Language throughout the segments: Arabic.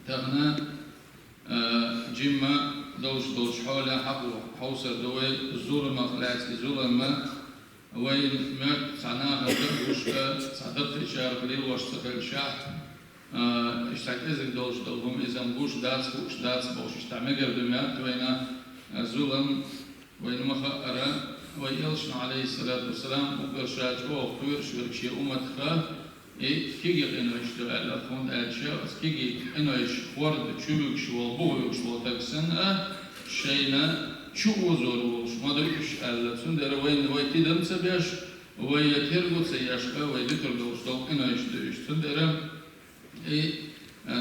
تغنى جمع دوش حوله حقو حوصر دوي الظلم خلاص الظلم وين مات صناعة تبوش صدق إشارة قليل واشتغل شاح اشتعتزك دوهم إذا مبوش داس بوش اشتعمجر دمات وين الظلم وين مخأرة ويلشنا عليه الصلاة والسلام وقرشاج وقوير شوركشي أمتخا كيجي إنه يشتغل الأخوان أشياء كيجي إنه يشورد تشوك شو بوه شو تكسن شينا شو وزور وش ما دريش على سندر وين تدم سبيش ويترجو سياش ويدتر دوستو إنه يشتغل سندر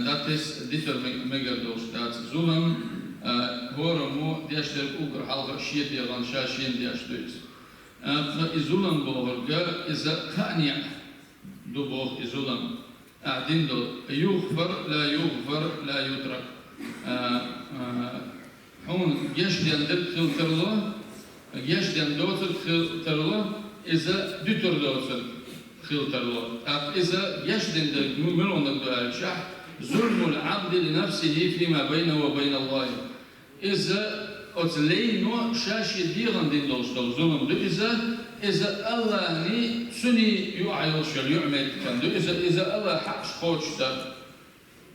داتس دتر مجر دوستات زلم هو رمو ديشتر أوكر حلقة شيء يغان شاشين ديشتريس فإزلم بورجا إذا كانيا دوبوخ إزلم أعدين دو يغفر لا يترك هون يشدين دل خلترلا يشدين دوتر خلترلا إذا دتر دوتر خلترلا إذا يشدين دل ملون دل الشح ظلم العبد لنفسه فيما بينه وبين الله إذا أتلينو شاشي ديغن دين دوستو ظلم دو إذا الله ني سني يعيش يعمل كان دو إذا الله حق خوش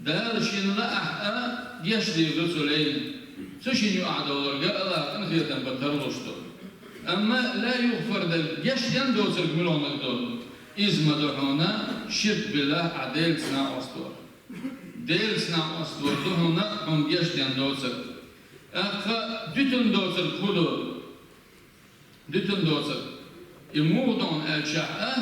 ده شين لا أحقا يشدي رسولين سوشين يعد الله أنخيتا بترلوشتو أما لا يغفر ده يشدين دوتر ملون دول إزما دهونا شرك بالله عدل سنا أسطور دل سنا أسطور دهونا هم يشدين دوتر أخا دتن دوتر كودو دتن دوتر يمودون الشعة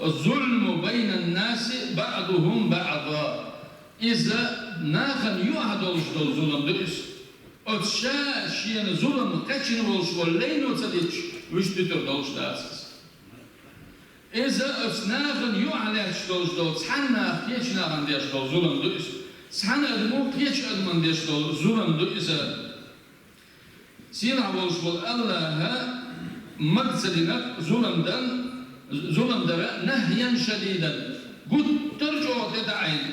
الظلم بين الناس بعضهم بعضا إذا ناخن يعد الظلم دوس أتشا شين ظلم كاتشين ولش ولين وتصديش وش دتر دوش داسس إذا أتناخن يعد دوش حنا كيش ناخن ديش ظلم دوس سحنا أدمو كيش أدمن ديش ظلم دوس سينا ولش الله مقصدنا ظلم درا نهيا شديدا قد ترجع تدعين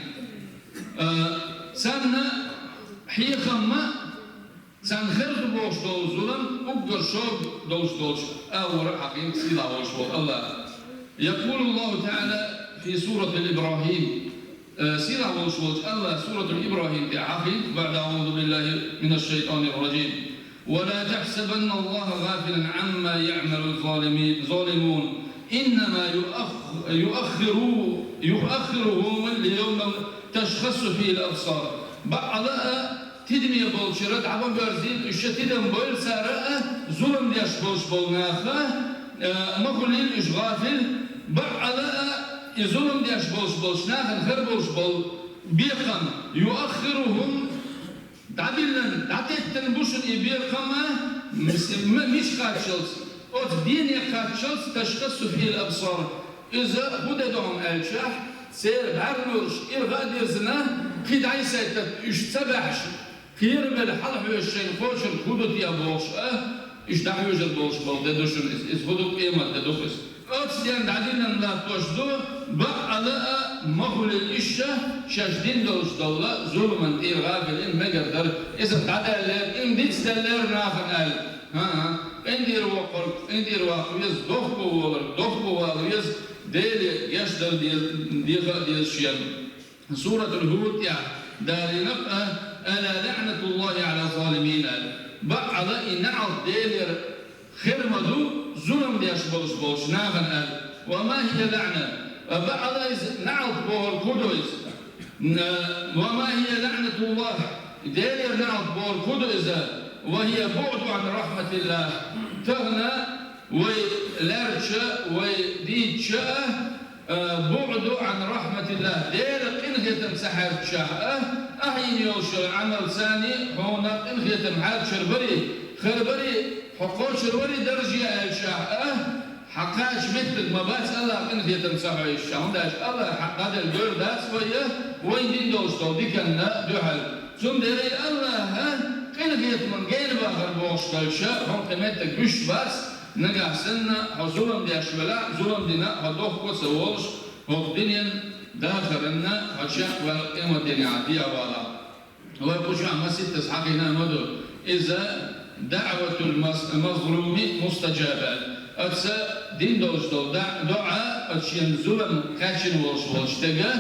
سنة حيخما سن خرج بوش دو ظلم أقدر شوق دوش أول حقيقة سيلا وش الله يقول الله تعالى في سورة الإبراهيم سيلا وش الله سورة الإبراهيم تعافي بعد أعوذ بالله من الشيطان الرجيم ولا تحسبن الله غافلا عما يعمل الظالمون إنما يؤخرهم ليوم تشخص فيه الأبصار بعضها تدمي بولشرات عبان بارزين الشتيدن بول سارة ظلم ديش بولش بولناخا مقولين إش غافل بعضها ظلم ديش بولش ناخا خير بولش بول بيقم يؤخرهم دعدلن دعتتن بوشن إبير خما مش قاتشلس أوت دين قاتشلس تشخص فيه الأبصار إذا بدهم الشح سير بعرنوش إرغاد يزنا قد عيسى إش تبعش خير بالحلح والشين خوش الخدود يا بوش إش دعوج البوش بول ددوشن إز خدود قيمة ددوخس أوت دين دعدلن لا توشدو بقى مغول الإشة شاشدين دوش دولة ظلما إرغابل إن مقدر إذا تعدلر إن ديتس دلر ناخن قال إندير وقر إندير واقويز دوخبو واقويز ديلي يشدر ديال شيئا سورة الهود داري نبقى ألا لعنة الله على الظالمين بعض إنعض ديلر خرمدو ظلم دياش بولش ناخن قال وما هي لعنة بعض نعض بور كدوز وما هي لعنة الله دير نعض بور كدوز وهي بعد عن رحمة الله تغنى ويلرشة ويديتشة بعد عن رحمة الله دير إنهي تمسحر شاء أحين يوشر عمل ثاني هنا إنهي تمحال شربري خربري حقوق شربري درجة الشاء حقاش مثل ما بس الله إنه يتمسحه الشام داش الله حقاد الجور داس وين دين دوستو دي كان دحل ثم دري الله إنه يتمن غير بحر بوش كلشة هم تمتك بش بس نجح سنة حظولم دي أشبلا ظلم دينا هدوخ كوسوولش هو الدنيا داخلنا هشاء والقيمة الدنيا عادية ولا ويقول ما ست تسحقنا مدو إذا دعوة المظلوم مستجابة أتسا دين دوستو دعاء أتشين ظلم كاشن والش تجا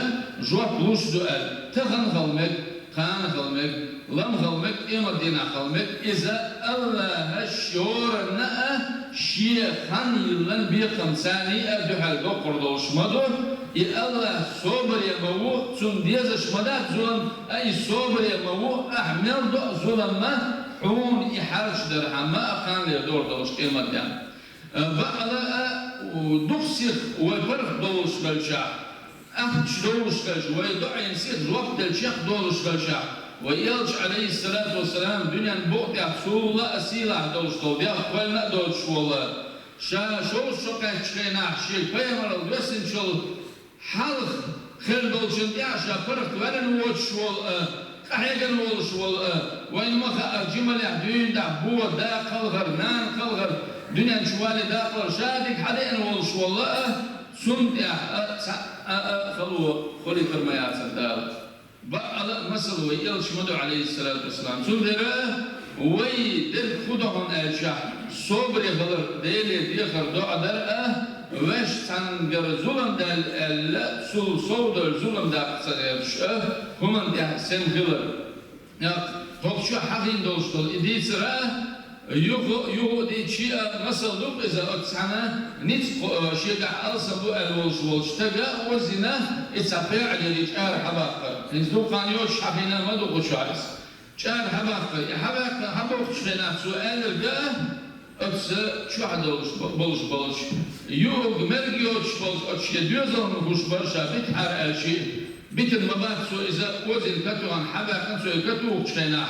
جواب لوش دؤال تغن غلمك خان غلمك لم غلمك إما دينا غلمك إذا الله الشور نأ شيخان يلن بيقم ثاني أدوها الدقر دوش مدو الله صبر يمو تون ديز شمدات ظلم أي صبر يمو أحمل دو ظلم ما حون إحارش درهم ما أقان لدور دوش قيمة دام بعد ودخسخ وفرق دوش بالشا أخش دوش بالشا ويدعي ينسيخ وقت الشيخ دوش بالشا ويلش عليه الصلاة والسلام دنيا بوقت يحصول الله أسيلة دوش طول يا أخوالنا دوش والله شو شقة شكينا عشيك فيمر الوسن شل حلق خير دوشن يعشى فرق ورن وش والله كحيجن وش والله وين ما جمل يعدين دعبوه دا قلغر نان قلغر دنيا شوالي داخل شادك حدين وش والله سنت خلوه خلي فرميات الدار بعد مثل ويل شمدو عليه الصلاة والسلام سندرة ويدر خدهم الشح صبر يخلر ديلي ديخر دعاء درأة وش تنجر ظلم دال سول صود الظلم دا قصدش هم دي سن خلر يا تقشو حقين دوستول إدي سرا يو دي شيء مثل دوب إذا أتصنع نيت شيء ألسبو الوش تجا وزنا إتصفي على الإشعار حباقة إنزو كان يوش حبينا ما دو قشايس شعر حباقة حبوق شفنا سؤال الجا أبس شو عدوش بولش يو مرجيوش بولش أشي ديوزون بوش برشا بتحر الشيء بيتن مبات سو إذا وزن كتو عن حباقة سو كتو شفنا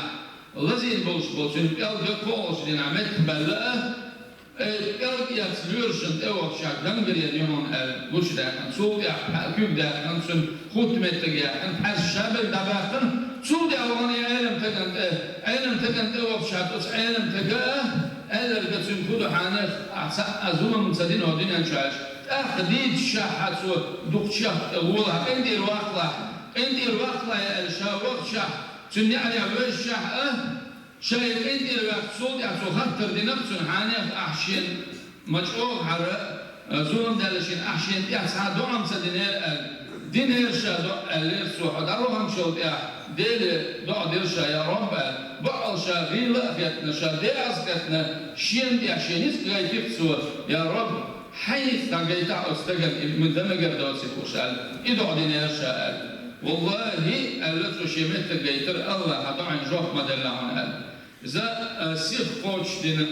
لازم بولش يلقى كولش دين عملت بلا يلقى يتلورشن أو شاك دنبر يليون بوش ده كان سود يا كوب ده كان سن خوت متجا كان حس شابل دباقن سود يا واني علم تكن أو شاك بس علم تجا ألا القسم كله حانخ أزوم مسدين ودين شاش أخديد شاحات سو دكشة والله عندي الوقت لا يا الشاوق شاح سني على وجه شايف انت الوقت صوت يعني خطر دي نفسه حانف احشين مجوع على زوم دالشين احشين يا ساعه دوام سدينير دينير شادو اليرسو حضرهم شو يا ديل دو ديرشا يا رب بعض شاغيل فيتنا شادي اسكتنا شين دي عشان يسكايتسو يا رب حيث تاجيتا استجن من دمجر دوسي وشال يدعو دينير شاء والله التي شمت جيتر الله هطعن جوف مدلعون قال إذا سيخ قوش دين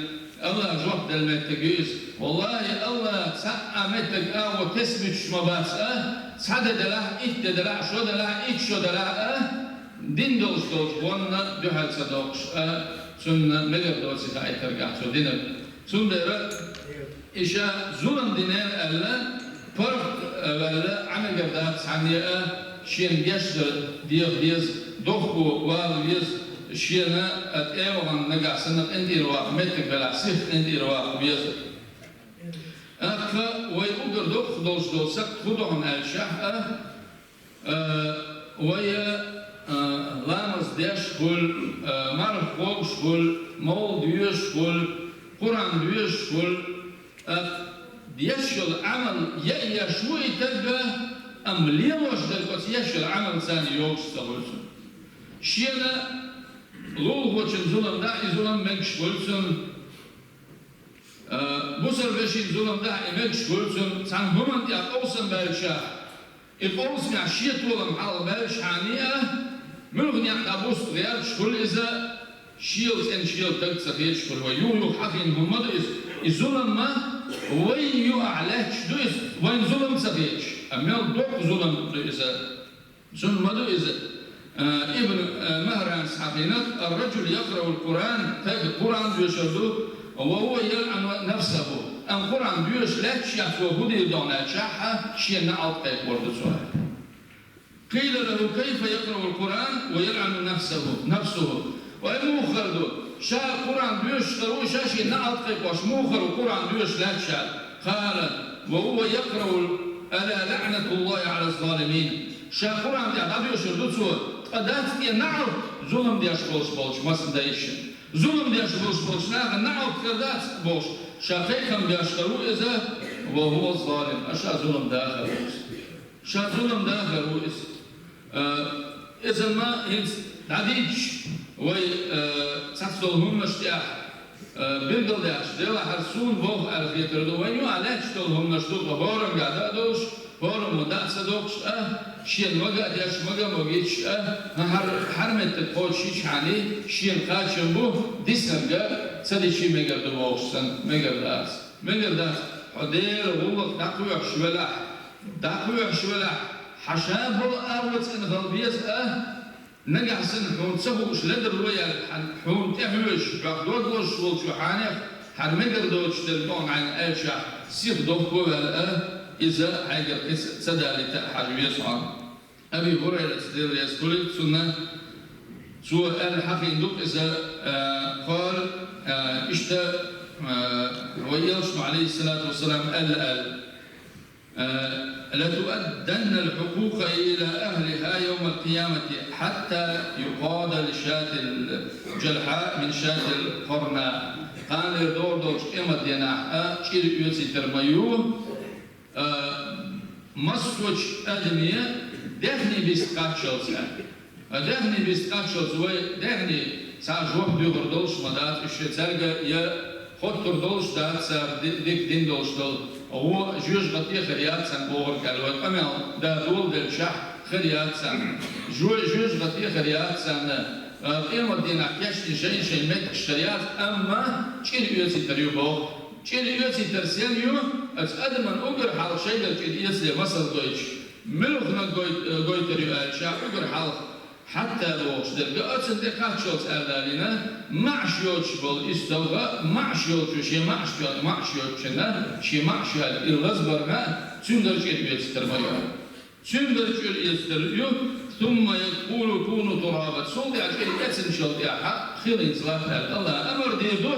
الله جوف دلمتجيز والله الله سأ متج وتثبت مباس سعد دلع إت دلع شو دلع إت شو دلع دين دوش وانا دهال صدوقش سن مجر دوسي تاعي ترجع سو دين سن درا إيشا ظلم دينار الله فرق ولا عمل جردات عني شين بيشتر ديز دوخو واليز شينا أتأوغن نجع سنة إندي رواق متك بلا سيف إندي رواق بيز ويقدر دوخ دوسك خدهم الشح ويا لامس ديش كل مرف قوش كل مول ديش كل قرآن ديش كل ديش العمل يشوي تبقى أم ليه وجدت بس يشل عمل ثاني يوش تقولسون شينا لوه وجن ظلم داعي ظلم منش قولسون بوسر بشين ظلم داعي منش قولسون سان همان دي أقوسن بالشا القوس مع شيت ولم على بالش حانية ملغني عند أبوس ريال شكل إذا شيلز إن شيل تكسر شكل ويو حقين هم الظلم ما وين يعلش دوس وين ظلم سبيش أمير دوق ظلم إذا ظلم ما دو إذا ابن مهران حقينات الرجل يقرأ القرآن تاج القرآن يشهده وهو يلعن نفسه أن القرآن بيش لا تشيح وهدي دونا شاحة شيء نعط قيق ورد سؤال قيل له كيف يقرأ القرآن ويلعن نفسه وموخر دو شا القرآن بيش تروشا شيء نعط قيق وش موخر القرآن بيش لا تشاء قال وهو يقرأ ألا لعنة الله على الظالمين شاكوران دي عدابي وشردو سو قدات نعو ظلم دياش بولش مصن دايشن ظلم دياش بولش نعو قدات بولش شاقيكم دياش قرو إذا وهو الظالم أشا ظلم داخل رؤيس شا ظلم داخل رؤيس إذا ما هنس عديج وي تحصلهم مشتاح بيلدل داش ديلا حرسون بوخ أرخيتر دو وينو علاج تلهم نشتوك وبورم قاعدة دوش بورم ودعسة دوش شين وقع دياش وقع موجيش حرمت القوشيش عني شين قاشن بو ديسنرقا سدي شي ميقر دو موشسن ميقر داس حدير غلق داقويح شولاح حشاب الأروت إن غلبيس نجح سن حون سهوش لدر ويا حون تهوش بعدود وش وشو حانف حرمجر دوش تلقون عن أشع سيف دوكو إذا حاجة سدا لتحجيس عن أبي هريرة سدير يسكولي سنة سوى الحق يندوك إذا قال إشتا ويلشم عليه الصلاة والسلام لتؤدن الحقوق إلى أهلها يوم القيامة حتى يقاد لشاة الجلحاء من شاة القرناء قال دور دوش إما ديناح شير يوسي ترميو مصوش أدمية دهني بيستقاتشلس ودهني ساجوح ديغر دوش مدات الشترقة يا خطر دوش دات سار ديك دين دوش دول هو جوج غطية خريات سن بوغر كالوات أمل دا دول دل شح خريات سن جوج غطية خريات سن قيمة دينا كشتي شيء مت اشتريات أما شيل يوسي تريو بوغ شيل يوسي ترسينيو أدمن أقر حال شيء لكن يسلي مصر دويش ملوخنا قوي تريو ألشا أقر حال حتى بوغش درقا أتسن دقات شوت أردالينا معش يوتش بول إستوغا معش يوتش شي معش يوتشنا شي معش يوتش الغزبرنا تندرج يتسترميو تندرج يتسترميو ثم يقول كونوا ترابا صلي على كل أتسن شوت ياحا خيرين صلاة الله أمر ديدو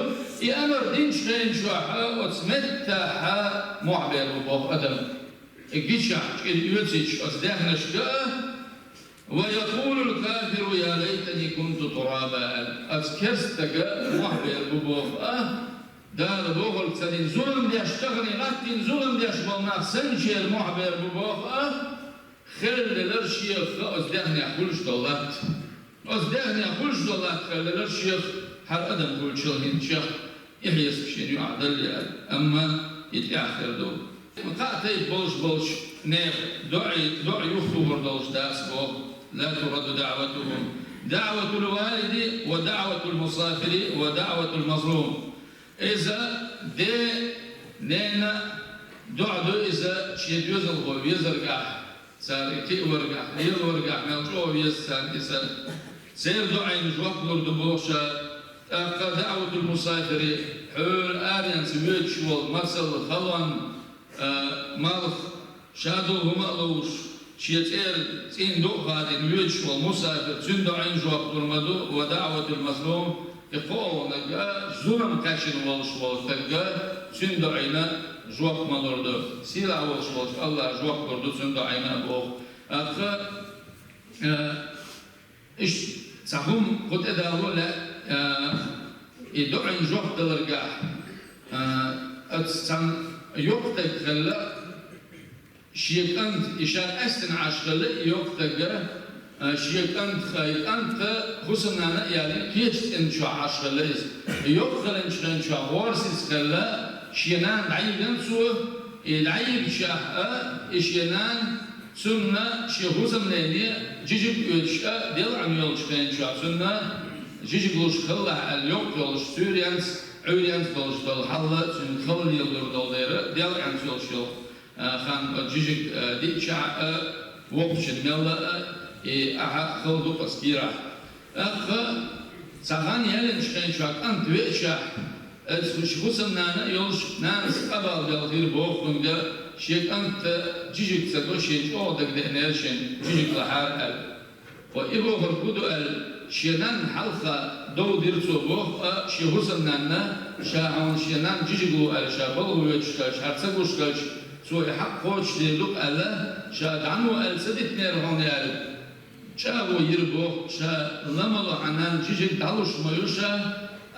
أمر دين شخين شوحا وتسمتها معبر بوغ أدم إجيشا كل يوتش أصداهنا شقا ويقول الكافر يا ليتني كنت ترابا أذكرتك محبر ببوغ دار بوغل تسدين ظلم دي اشتغني غاتين ظلم دي اشبالناك سنشير محبر ببوغ خير للرشيخ أزدهني أخلش دولات خير للرشيخ هر أدم كل شلهين شيخ يحيس بشين يعدل أما يتأخر دو مقاطي بولش نير دعي يخطو دولش داس بوغ لا ترد دعوتهم دعوة الوالد ودعوة المسافر ودعوة المظلوم إذا دي نينا دعدو إذا شيد يزل غو يزرقع سار كي ورقع يورقع ملجوه يسان إذا سير دعي نجوك لرد بوشا دعوة المسافر حول آريانس ويتشوال مرسل خلوان مالخ شادو هم ألوش شيتير تين دو خادم ويتش والمسافر تندو عين جواب درمدو ودعوة المظلوم يقول نجا زلم كاشن والش والتجا تندو عينا جواب مالوردو سيلا والش الله جواب كردو تندو عينا بوغ أخا إيش سهم قد أداو لا يدو عين جواب دلرجع أتسان يوقتك خلا شيكانت إشان أستن عشقلي يوقتك شيكانت خايكانت خصنا يعني كيش إنشوا عشقلي يوقتك إنشوا ورسيس خلا شينان عيبن سو العيب شاه إشينان سنة شيخوزم نيني جيجب يوشا ديل عن يولش إنشوا سنة جيجب لوش خلا اليوق يولش سوريانس عوريانس دولش دول حلا سن خلا يولر دول ديل عن يولش خان جيجك ديتشا وقش الملا أها خلدو قصيرة أخ سعان يلين شخين شاك أنت ويشا شخصنا نانا يولش ناس قبل بالغير بوخن ده شيك أنت جيجك سدوشين أو دك دهنيرشين جيجك لحار وإبو خرقودو شينان حلقة دو ديرتو بوخ شخصنا نانا شاهون شينان جيجكو شابلو ويشكاش هرسكوشكاش سوى حق خوش ليلوك ألا شاد عنو ألسدت نيرهون يالو شاو يربوخ شا لملو عنان جيجك دالوش ميوشا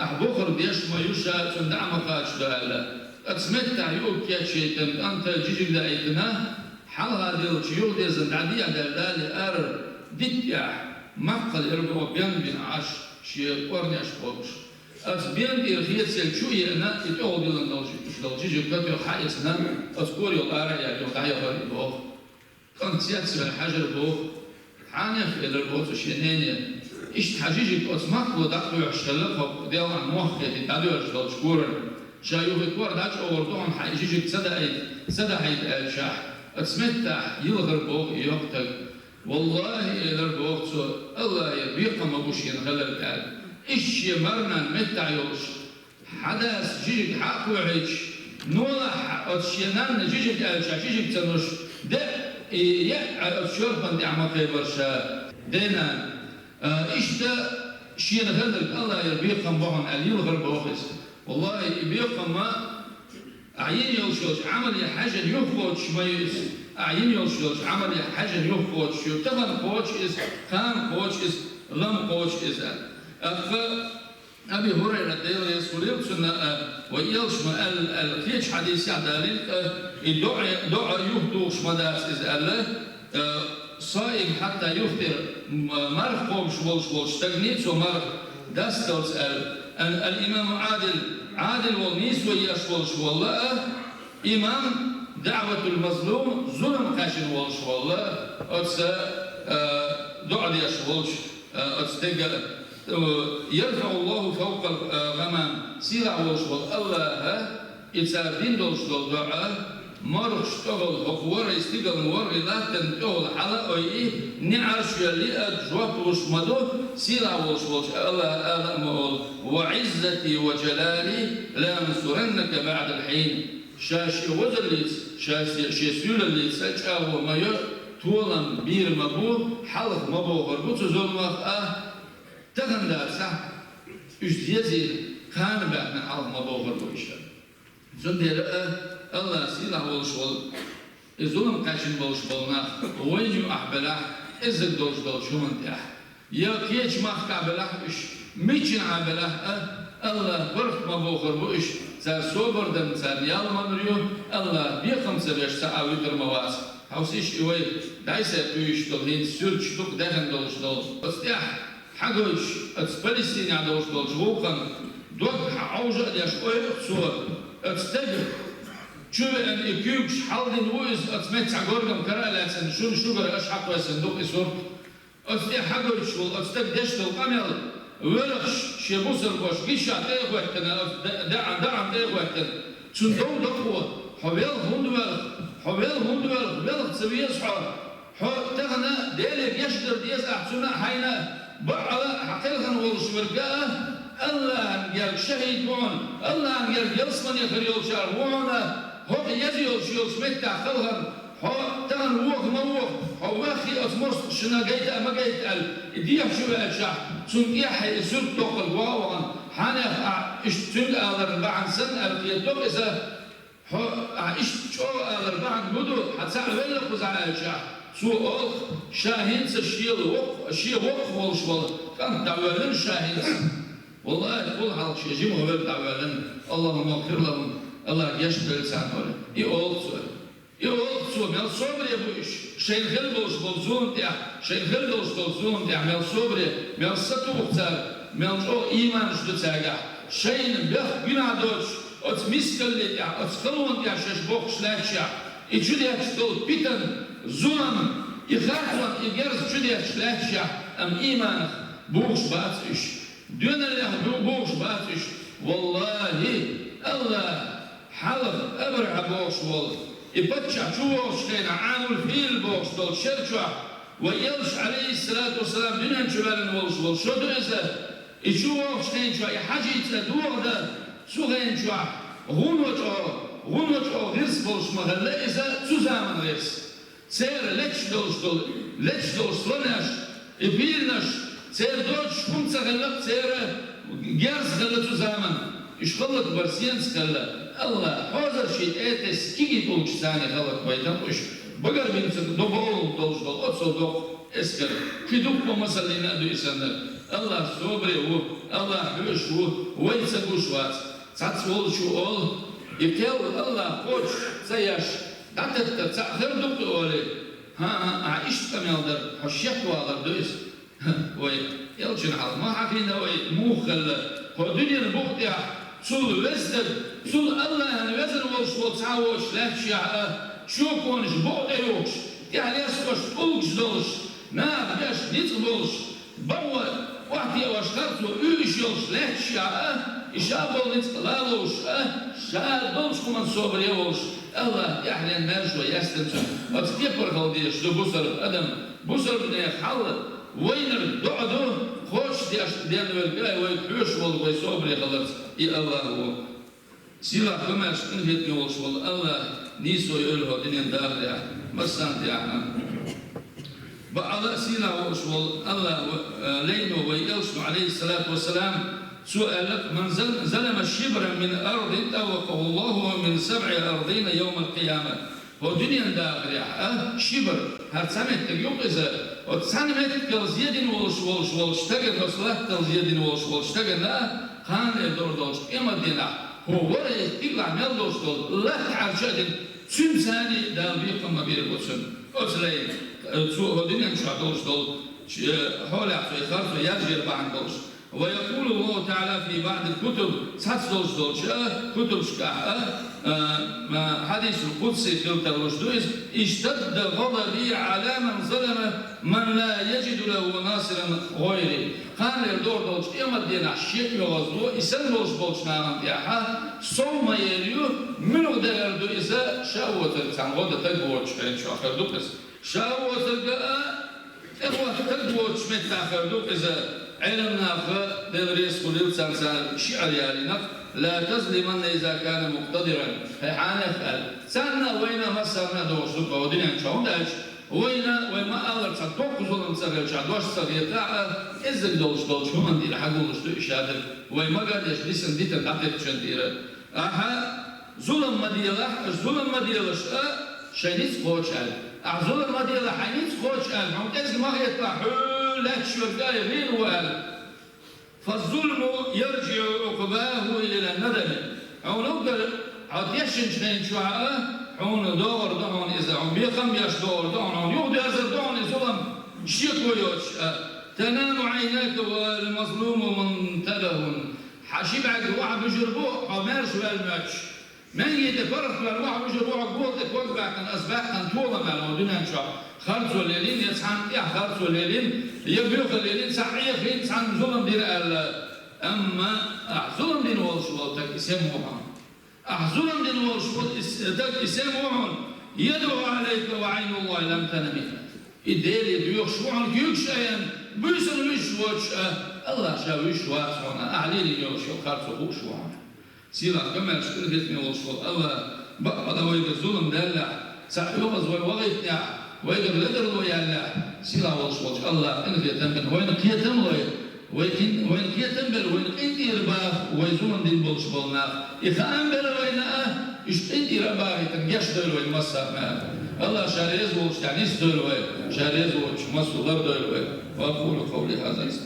أحبوخر بيش ميوشا تندع مقاش دالا أتسمتع يوك يا شيطان أنت جيجك دايتنا حال هذه الشيوخ دي زندعدية دالالي أر ديتياح مقل يربو بين عاش شي قرنياش بوش أس بين إرخية سلشوية أنا يتقول دي لنجيجك كتو حايسنا أذكر يلقارا يا يوقعي هاري بوخ كنت سياتي بالحجر بوخ حانيا في الربوط وشينينيا إيش تحجيجك أسمعك ودقوا يحشلق وديال عن موخي تتعدو يرشدال شكورا شايوه كور داج أوردوهم حجيجك سدحيت الشاح أسمتح يلغر بوخ يوقتك والله الربوط الله يبيق مبوشين غلر تعال إيش يمرنا متع يوش حدث جيجك حقو عيش نولا أتشينان جيجك الشاح جيجك تنوش ده يا الشرطة دي عمقي برشا دينا إشتا شين غلق الله يربيقهم بهم أليل غرب وخس والله يبيقهم ما أعين يلشوش عمل حاجة يخوش ما يس أعين يلشوش عمل حاجة يخوش شو تغن خوش إس كان خوش إس لم خوش إس أبي هريرة دير يسولير سنة ويلش ما الكيش حديث يعدالين دعاء يهدوش مداس إز الله صائم حتى يفطر مرخ قوم شبول تجنيت ومرخ داستلس الإمام عادل والنيس ويشبول شبول إمام دعوة المظلوم ظلم خاشن والشبول أتسا دعاء يشبول أتستقل يرفع الله فوق الغمام سيرع وشبول الله يتساردين دوشتول دعاء مرش تغل هقور يستيقل نور إلاتن تغل حلق ويه نعرش يلي أجواب وشمدو سيرع وشبول الله مقول وعزتي وجلالي لا منصرنك بعد الحين شاشي وزليس شاشي سيول اللي سجأه وما طولا بير مبو حلق مبو غربوت زلمخ تغندار صح üstiyezi kan bakna alma boğur bu işe. Zöndere Allah silah oluş ol. Zulüm kaşın oluş olna. Oyuncu ahbelah ezek doluş doluşumun tah. Ya kiyeç mahkabelah iş. Miçin ahbelah Allah bırkma boğur bu iş. Zar soberden zar yalmanırıyor. Allah bir kımsa beş sa'a vitirmavaz. Havsi iş ivay daysa büyüş dolhin sürç tuk dehen doluş doluş. Ostiyah حاجوش أتسبلسين على وش بالجوقا دوك عوجة ليش أيه صور أتستجر شو أن يكيوش حالدين ويز أتسمت عجوركم كرا لسن شو جرى أشحق وسندوق يسور أتستي حاجوش ولا أتستجدش القمل ولش شيبوسر باش كيش عتيه وقتنا دعم ده وقتنا صندوق دقوة حويل هندوال بلغ سبيه صحار تغنى ديلك يشدر ديس أحسنا حينا بعض حقيقة ولش مرقاه الله قال شهيد وون الله قال يلصمن يخريول شار وونا هو يزيول شيول سمتع خلهم هو تغن ووخ موخ هو واخي أسمرس شنا قيت أما قيت قال ديح شو بأشح سنقيح يسوق توقل واوان حانا اشتل آذر بعد سن أرقيتوك إذا هو اشتشو آذر بعد مدو حتسع ولا قزع أشح سو أخ شاهين سشيل وق شيء وق والش وال كان دعوالن شاهين والله كل حال شيء جم هو دعوالن اللهم اغفر لهم الله يشفي لسانهم يقول سو مال صبر يبوش شيء غلب وش بلزون تاع شيء غلب وش بلزون تاع مال صبر مال ستوقتر مال جو إيمان شو تاعه شيء بيخ بنا دوش أت مسكل تاع أت خلون تاع شش بوخش لاشيا يجود يشتغل بيتن زوم يخافون يجرز جدي أشلاكشة أم إيمان بوش باتش دون الله بوش باتش والله الله حلف أبرع بوش وال يبتشع شوش كين عامل فيل بوش دول شرشة ويلش عليه الصلاة والسلام دون شبال والش وال شو دوزة يشوش كين شو يحاجي تدور ده شو كين شو غنوج أو غرس بوش مهلا إذا تزامن غرس سير ليش دوستوناش يبيرناش سير دوش خمسة غلط سير جارس غلط زمان إيش غلط برسيانس غلط الله حاضر شيء إتس كي تقول ثاني خلق بيتم وش بقر بنت دبول دوش دول أتصل دوق إسكر كدوك ومسلينا دو إسندر الله صبري هو الله حوش هو وينسقوش وات تعتصول شو أول يكيل الله قوش زيش دعتت تأخر دوك أولي ها عايش كم يقدر حشيك وقدر دويس وي يلجن حال ما حكينا وي موخل هو دنيا البوقتيا سول وزد سول الله يعني وزن وش تعوش لا شيء شو كونش بوقت يوش يعني يسقش بوش دوش نعم ياش نيتبوش بوا واحد يواش خرطو يوش يوش لا شيء إشابه نتقلالوش شاد دوش كمان صبر يوش الله يحلي الناس ويستمتع وتكبر خلديش دو بصر أدم بصر بدنا يحل وين الدعدو خوش ديان والقاي ويحوش والله صبر يخلص يا الله هو سيلا كماش انهيت يوش والله الله نيسو يقوله دنيا داخل مسان يا بعض سيلا وش والله الله لينو ويلسو عليه الصلاة والسلام سؤالك من زلم الشبر من أرض توقه الله من 7 أرضين يوم القيامة ودنيا داخل شبر هرسمت اليوم إذا وتسمت كالزيادين والش تجد وصلت كالزيادين والش تجد لا خان يدور دوش إما دينا هو ولا يطلع من دوش دول لا تعرشد سمساني دابي قم بيربوسن أصلين سوء دنيا مش دوش دول حول في خرف يرجع بعد دوش ويقول الله تعالى في بعض الكتب ساتسوس دوشا كتب شكا حديث القدسي في الترشدويس اشتد غضبي على من ظلم من لا يجد له ناصرا غيري قال الدور دوش اما دينا الشيخ يغزو اسن دوش بوش نام ديها صوم يليو من غدر دو إذا شاوة التعن غدا تقوش فين شو آخر دوكس شاوة القاء إخوة تقوش من آخر دوك إذا علمنا فدرس كل سنة شعر يالنا لا تظلمن إذا كان مقتدرا حانف سنة وين مسرنا دوشك ودين شون داش وين ما أقدر تصدق ظلم سريع شادوش سريع إزاي دوش هم دي الحقول شو إشادر وين ما قادش لسه دي تنتهي شنديرة ظلم ما ديلاش شينيس خوشال ظلم ما ديلا حينيس خوشال هم تزق ما يطلع لا تشوف داير غير وال فالظلم يرجع عقباه إلى الندم أو نقدر عاد يشن شنين شعاء عون دور دون إذا عم بيقم يش دور دون عون يقدر يزر دون ظلم شيء كويوش تنام عيناك والمظلوم منتبه حشيب عقل واحد بجربوه عمر شو الماتش من يتفرق للواحد بجربوه عقبوه تكون بعد أسباب أن طول ما لو دنا شو خرجوا الليلين يسحن خرجوا الليلين يبيوخ الليلين صحيح فين سحن ظلم دير أما ظلم دين والشوال تك يسموهم ظلم دين والشوال تك يسموهم يدعو عليك وعين الله لم تنمي الدير يبيوخ شوان كيوك شيئا بيسن وش الله شاويش واس هنا أعليني يوشوا خرجوا شوان سيرا كما شكل جسمي والشوال الله بقى ويد الظلم دلع سحيوغز ويوغيتنا ويقدر لدر ويالا سيلا والشوال الله إنك يتنبن وين كيتم وين كيتنبل وين إنتي رباه ويزون دين بالشوالنا إذا أنبل وين إيش إنتي رباه يتنجش دول وين مسا الله شاريز وش يعني دول وين شاريز وش مسو غير دول وين وأقول قولي هذا